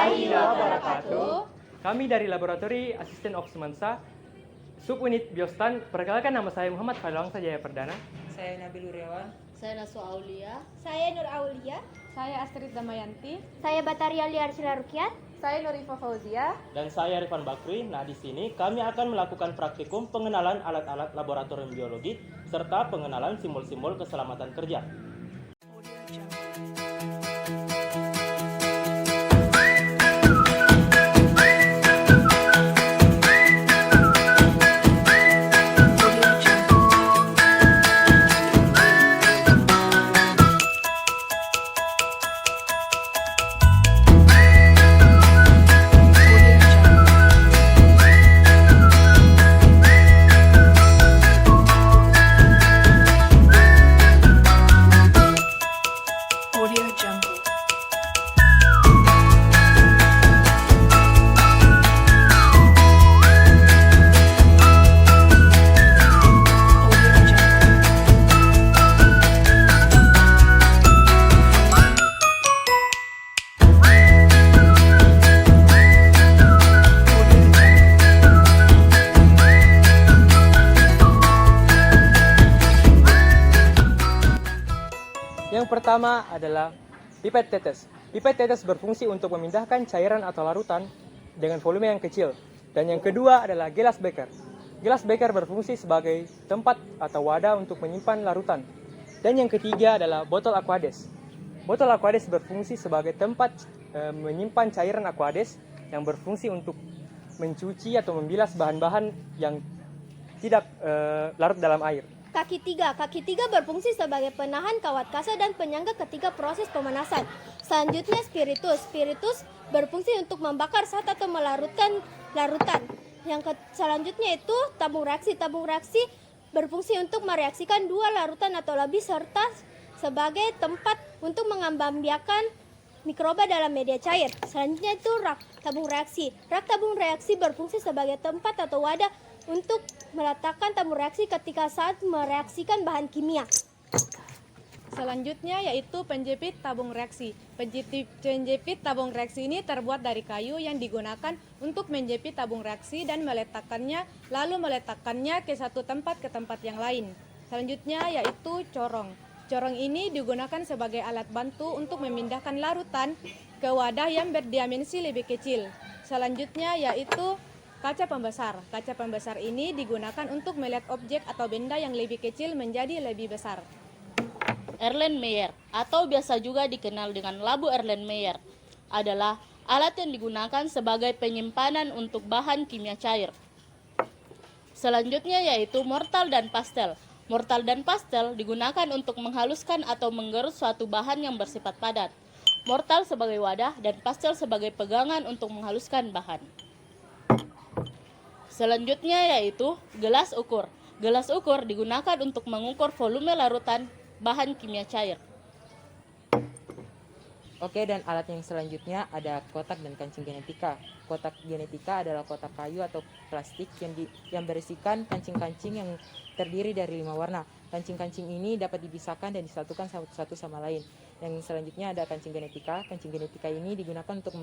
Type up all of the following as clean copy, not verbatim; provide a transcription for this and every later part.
warahmatullahi wabarakatuh. Kami dari Laboratori Asisten of Semensa, Subunit Biostan, perkenalkan nama saya Muhammad Fadlawangsa Jaya Perdana. Saya Nabil Uriawan. Saya Naswa Aulia. Saya Nur Aulia. Saya Astrid Damayanti. Saya Bataria Liarsila Rukiat. Saya Nurifa Fauzia. Dan saya Rifan Bakri. Nah, di sini kami akan melakukan praktikum pengenalan alat-alat laboratorium biologi serta pengenalan simbol-simbol keselamatan kerja. Yang pertama adalah pipet tetes. Pipet tetes berfungsi untuk memindahkan cairan atau larutan dengan volume yang kecil. Dan yang kedua adalah gelas beker. Gelas beker berfungsi sebagai tempat atau wadah untuk menyimpan larutan. Dan yang ketiga adalah botol aquades. Botol aquades berfungsi sebagai tempat menyimpan cairan aquades yang berfungsi untuk mencuci atau membilas bahan-bahan yang tidak larut dalam air. Kaki tiga berfungsi sebagai penahan kawat kasa dan penyangga ketika proses pemanasan. Selanjutnya spiritus berfungsi untuk membakar zat atau melarutkan larutan. Selanjutnya itu tabung reaksi berfungsi untuk mereaksikan dua larutan atau lebih serta sebagai tempat untuk mengembangbiakan mikroba dalam media cair. Selanjutnya itu rak tabung reaksi berfungsi sebagai tempat atau wadah untuk meletakkan tabung reaksi ketika saat mereaksikan bahan kimia. Selanjutnya yaitu penjepit tabung reaksi. Penjepit tabung reaksi ini terbuat dari kayu yang digunakan untuk menjepit tabung reaksi dan meletakkannya ke satu tempat ke tempat yang lain. Selanjutnya yaitu corong. Corong ini digunakan sebagai alat bantu untuk memindahkan larutan ke wadah yang berdimensi lebih kecil. Selanjutnya yaitu kaca pembesar. Kaca pembesar ini digunakan untuk melihat objek atau benda yang lebih kecil menjadi lebih besar. Erlenmeyer atau biasa juga dikenal dengan labu Erlenmeyer adalah alat yang digunakan sebagai penyimpanan untuk bahan kimia cair. Selanjutnya yaitu mortal dan pastel. Mortal dan pastel digunakan untuk menghaluskan atau menggerus suatu bahan yang bersifat padat. Mortal sebagai wadah dan pastel sebagai pegangan untuk menghaluskan bahan. Selanjutnya yaitu gelas ukur. Gelas ukur digunakan untuk mengukur volume larutan bahan kimia cair. Oke, dan alat yang selanjutnya ada kotak dan kancing genetika. Kotak genetika adalah kotak kayu atau plastik yang berisikan kancing-kancing yang terdiri dari 5 warna. Kancing-kancing ini dapat dipisahkan dan disatukan satu sama lain. Yang selanjutnya ada kancing genetika. Kancing genetika ini digunakan untuk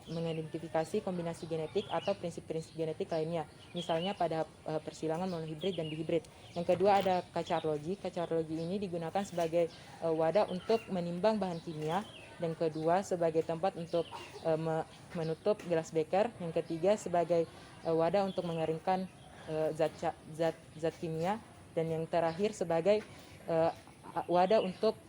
mengidentifikasi kombinasi genetik atau prinsip-prinsip genetik lainnya. Misalnya pada persilangan monohibrid dan dihibrid. Yang kedua ada kaca arloji. Kaca arloji ini digunakan sebagai wadah untuk menimbang bahan kimia. Yang kedua sebagai tempat untuk menutup gelas beker. Yang ketiga sebagai wadah untuk mengeringkan zat kimia. Dan yang terakhir sebagai wadah untuk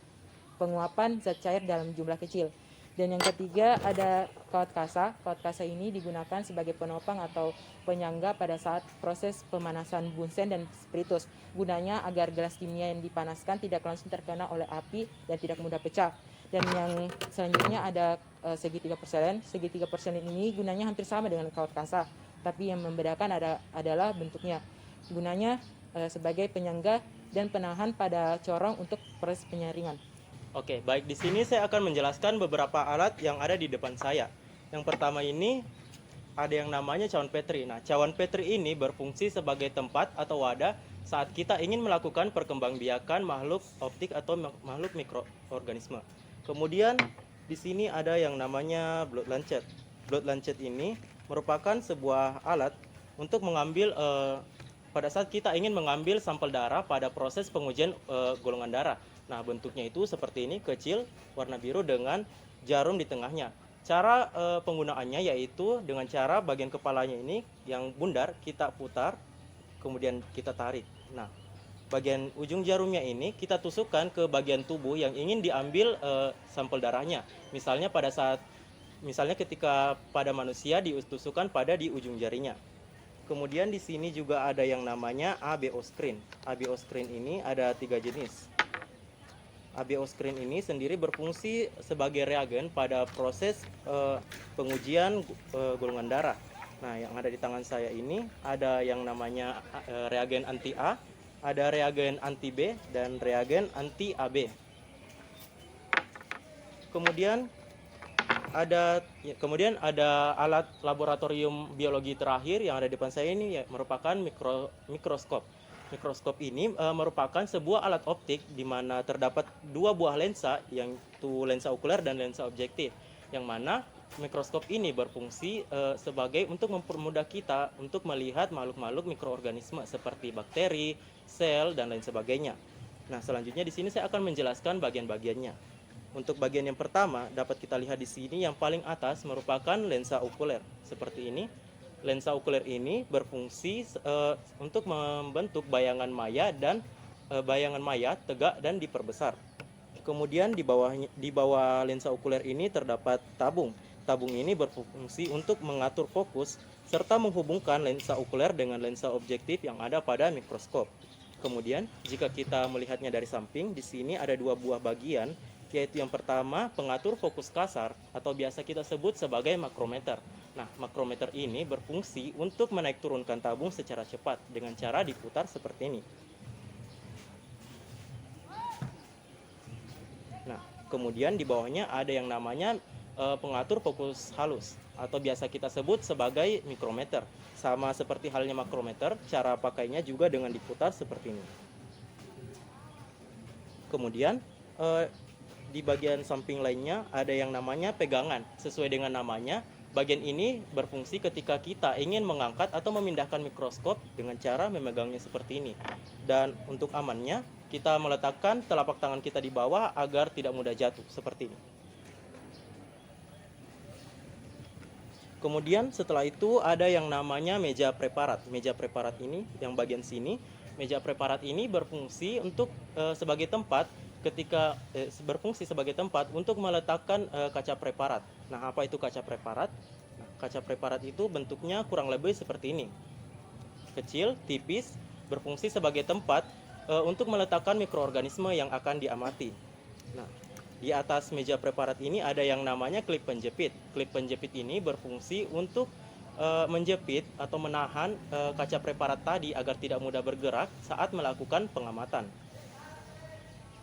penguapan zat cair dalam jumlah kecil. Dan yang ketiga ada kawat kasa. Kawat kasa ini digunakan sebagai penopang atau penyangga pada saat proses pemanasan bunsen dan spiritus. Gunanya agar gelas kimia yang dipanaskan tidak langsung terkena oleh api dan tidak mudah pecah. Dan yang selanjutnya ada segitiga porselen. Segitiga porselen ini gunanya hampir sama dengan kawat kasa, tapi yang membedakan adalah bentuknya. Gunanya sebagai penyangga dan penahan pada corong untuk proses penyaringan. Oke, baik, di sini saya akan menjelaskan beberapa alat yang ada di depan saya. Yang pertama ini ada yang namanya cawan Petri. Nah, cawan Petri ini berfungsi sebagai tempat atau wadah saat kita ingin melakukan perkembangbiakan makhluk optik atau makhluk mikroorganisme. Kemudian di sini ada yang namanya blood lancet. Blood lancet ini merupakan sebuah alat untuk mengambil pada saat kita ingin mengambil sampel darah pada proses pengujian golongan darah. Nah, bentuknya itu seperti ini, kecil, warna biru dengan jarum di tengahnya. Cara penggunaannya yaitu dengan cara bagian kepalanya ini yang bundar kita putar, kemudian kita tarik. Nah, bagian ujung jarumnya ini kita tusukkan ke bagian tubuh yang ingin diambil sampel darahnya. Misalnya ketika pada manusia ditusukkan pada di ujung jarinya. Kemudian di sini juga ada yang namanya ABO screen. ABO screen ini ada 3 jenis. ABO screen ini sendiri berfungsi sebagai reagen pada proses pengujian golongan darah. Nah, yang ada di tangan saya ini ada yang namanya reagen anti A, ada reagen anti B, dan reagen anti AB. Kemudian ada alat laboratorium biologi terakhir yang ada di depan saya ini merupakan mikroskop. Mikroskop ini merupakan sebuah alat optik di mana terdapat 2 buah lensa, yaitu lensa okuler dan lensa objektif, yang mana mikroskop ini berfungsi sebagai untuk mempermudah kita untuk melihat makhluk-makhluk mikroorganisme seperti bakteri, sel, dan lain sebagainya. Nah, selanjutnya di sini saya akan menjelaskan bagian-bagiannya. Untuk bagian yang pertama dapat kita lihat di sini, yang paling atas merupakan lensa okuler seperti ini. Lensa okuler ini berfungsi untuk membentuk bayangan maya dan bayangan maya tegak dan diperbesar. Kemudian di bawah lensa okuler ini terdapat tabung. Tabung ini berfungsi untuk mengatur fokus serta menghubungkan lensa okuler dengan lensa objektif yang ada pada mikroskop. Kemudian jika kita melihatnya dari samping, di sini ada 2 buah bagian, yaitu yang pertama pengatur fokus kasar atau biasa kita sebut sebagai makrometer. Nah, makrometer ini berfungsi untuk menaik turunkan tabung secara cepat dengan cara diputar seperti ini. Nah, kemudian di bawahnya ada yang namanya pengatur fokus halus atau biasa kita sebut sebagai mikrometer. Sama seperti halnya makrometer, cara pakainya juga dengan diputar seperti ini. Kemudian di bagian samping lainnya ada yang namanya pegangan. Sesuai dengan namanya, bagian ini berfungsi ketika kita ingin mengangkat atau memindahkan mikroskop dengan cara memegangnya seperti ini. Dan untuk amannya, kita meletakkan telapak tangan kita di bawah agar tidak mudah jatuh, seperti ini. Kemudian setelah itu ada yang namanya meja preparat. Meja preparat ini, yang bagian sini, meja preparat ini berfungsi untuk sebagai tempat berfungsi sebagai tempat untuk meletakkan kaca preparat. Nah, apa itu kaca preparat? Nah, kaca preparat itu bentuknya kurang lebih seperti ini. Kecil, tipis, berfungsi sebagai tempat untuk meletakkan mikroorganisme yang akan diamati. Nah, di atas meja preparat ini ada yang namanya klip penjepit. Klip penjepit ini berfungsi untuk menjepit atau menahan kaca preparat tadi agar tidak mudah bergerak saat melakukan pengamatan.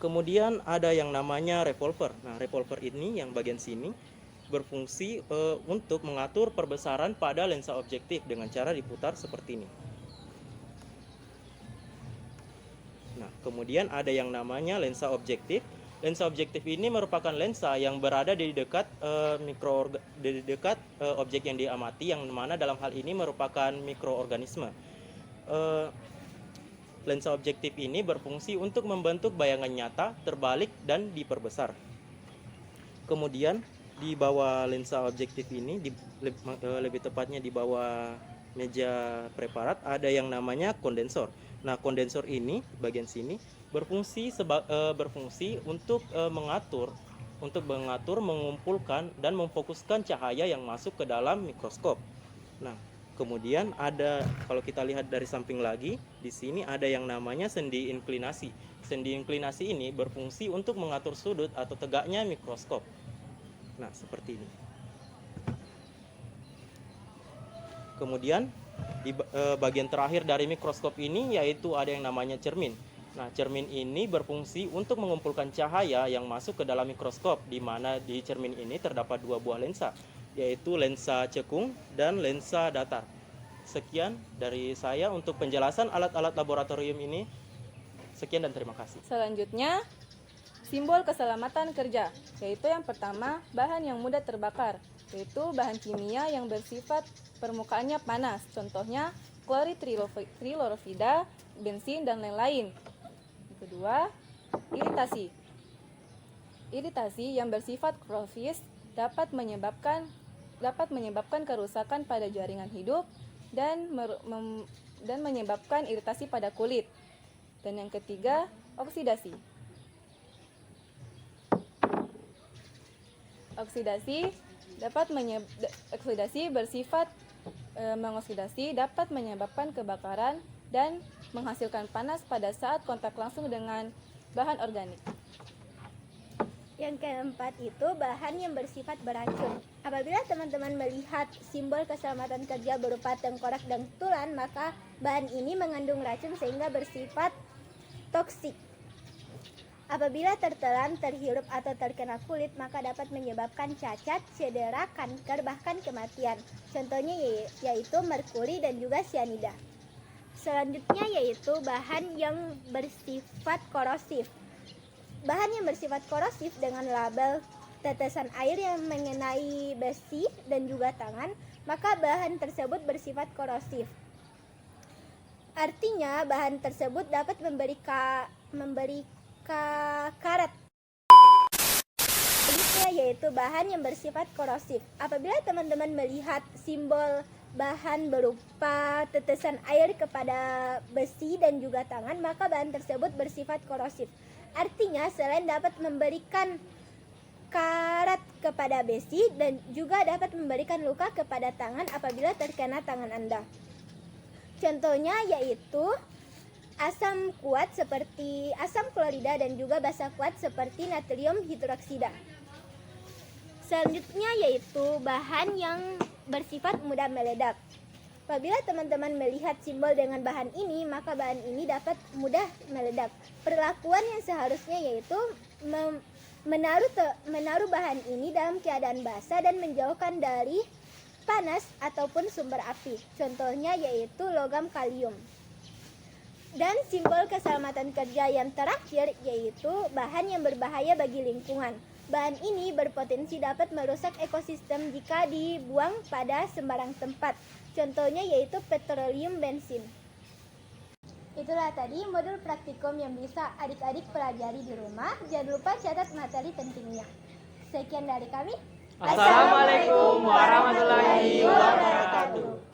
Kemudian ada yang namanya revolver. Nah, revolver ini yang bagian sini berfungsi untuk mengatur perbesaran pada lensa objektif dengan cara diputar seperti ini. Nah, kemudian ada yang namanya lensa objektif. Lensa objektif ini merupakan lensa yang berada di dekat objek yang diamati, yang mana dalam hal ini merupakan mikroorganisme. Lensa objektif ini berfungsi untuk membentuk bayangan nyata, terbalik, dan diperbesar. Kemudian di bawah lensa objektif ini, lebih tepatnya di bawah meja preparat, ada yang namanya kondensor. Nah, kondensor ini bagian sini berfungsi untuk mengatur, mengumpulkan dan memfokuskan cahaya yang masuk ke dalam mikroskop. Nah, kemudian ada, kalau kita lihat dari samping lagi, di sini ada yang namanya sendi inklinasi. Sendi inklinasi ini berfungsi untuk mengatur sudut atau tegaknya mikroskop. Nah, seperti ini. Kemudian di bagian terakhir dari mikroskop ini yaitu ada yang namanya cermin. Nah, cermin ini berfungsi untuk mengumpulkan cahaya yang masuk ke dalam mikroskop, di mana di cermin ini terdapat 2 buah lensa, yaitu lensa cekung dan lensa datar. Sekian dari saya untuk penjelasan alat-alat laboratorium ini. Sekian dan terima kasih. Selanjutnya, Simbol keselamatan kerja, yaitu yang pertama, bahan yang mudah terbakar, yaitu bahan kimia yang bersifat permukaannya panas, contohnya kloritrilofida, bensin, dan lain-lain. Yang kedua, iritasi. Iritasi yang bersifat krofis dapat menyebabkan kerusakan pada jaringan hidup dan menyebabkan iritasi pada kulit. Dan yang ketiga, oksidasi. Oksidasi bersifat mengoksidasi dapat menyebabkan kebakaran dan menghasilkan panas pada saat kontak langsung dengan bahan organik. Yang keempat itu bahan yang bersifat beracun. Apabila teman-teman melihat simbol keselamatan kerja berupa tengkorak dan tulan, maka bahan ini mengandung racun sehingga bersifat toksik. Apabila tertelan, terhirup, atau terkena kulit, maka dapat menyebabkan cacat, cedera, kanker, bahkan kematian. Contohnya yaitu merkuri dan juga cyanida. Selanjutnya yaitu bahan yang bersifat korosif. Bahan yang bersifat korosif dengan label tetesan air yang mengenai besi dan juga tangan, maka bahan tersebut bersifat korosif. Artinya bahan tersebut dapat memberi karat. Selanjutnya yaitu bahan yang bersifat korosif. Apabila teman-teman melihat simbol bahan berupa tetesan air kepada besi dan juga tangan, maka bahan tersebut bersifat korosif. Artinya selain dapat memberikan karat kepada besi dan juga dapat memberikan luka kepada tangan apabila terkena tangan Anda. Contohnya yaitu asam kuat seperti asam klorida dan juga basa kuat seperti natrium hidroksida. Selanjutnya yaitu bahan yang bersifat mudah meledak. Apabila teman-teman melihat simbol dengan bahan ini, maka bahan ini dapat mudah meledak. Perlakuan yang seharusnya yaitu menaruh bahan ini dalam keadaan basah dan menjauhkan dari panas ataupun sumber api. Contohnya yaitu logam kalium. Dan simbol keselamatan kerja yang terakhir yaitu bahan yang berbahaya bagi lingkungan. Bahan ini berpotensi dapat merusak ekosistem jika dibuang pada sembarang tempat. Contohnya yaitu petroleum bensin. Itulah tadi modul praktikum yang bisa adik-adik pelajari di rumah. Jangan lupa catat materi pentingnya. Sekian dari kami. Assalamualaikum warahmatullahi wabarakatuh.